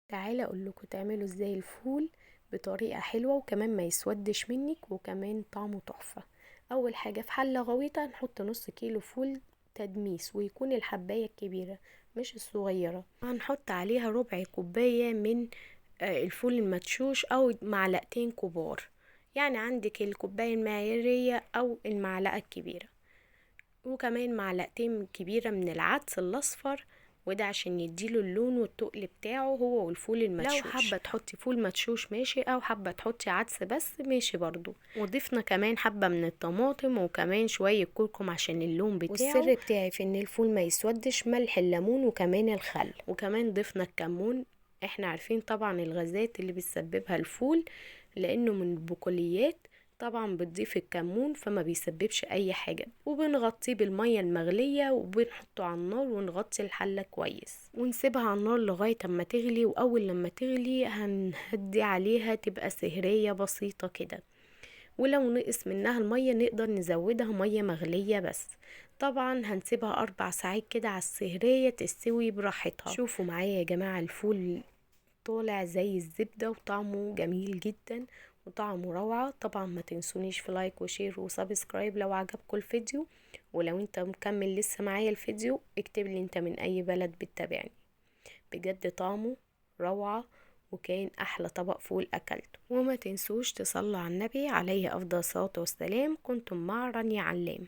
تعالى اقول لكم تعملوا ازاي الفول بطريقه حلوه وكمان ما يسودش منك وكمان طعمه تحفه. اول حاجه في حله غويطه نحط نص كيلو فول تدميس، ويكون الحبايه الكبيره مش الصغيره. هنحط عليها ربع كوبايه من الفول المدشوش او معلقتين كبار، يعني عندك الكوبايه المعياريه او المعلقه الكبيره. وكمان معلقتين كبيرة من العدس الأصفر، وده عشان يديله اللون والتقل بتاعه هو والفول المدشوش. لو حابة تحطي فول مدشوش ماشي، او حابة تحطي عدس بس ماشي برضو. وضفنا كمان حبة من الطماطم وكمان شوية كركم عشان اللون بتاعه. والسر بتاعي في ان الفول ما يسودش ملح الليمون وكمان الخل، وكمان ضفنا الكمون. احنا عارفين طبعا الغازات اللي بتسببها الفول لانه من البقوليات، طبعا بتضيف الكمون فما بيسببش اي حاجة. وبنغطيه بالمية المغلية وبنحطه على النار ونغطي الحلة كويس ونسيبها على النار لغاية اما تغلي. واول لما تغلي هنهدي عليها تبقى سهرية بسيطة كده، ولو نقص منها المية نقدر نزودها مية مغلية بس. طبعا هنسيبها 4 ساعات كده على السهرية تستوي براحتها. شوفوا معايا يا جماعة، الفول طالع زي الزبدة وطعمه جميل جدا وطعمه روعة. طبعا ما تنسونيش في لايك وشير وسبسكرايب لو عجبكم الفيديو. ولو انت مكمل لسه معايا الفيديو اكتب لي انت من اي بلد بتتابعني. بجد طعمه روعة، وكان احلى طبق فول اكلته. وما تنسوش تصلوا على النبي عليه افضل الصلاة والسلام. كنتم مع رانيا علام.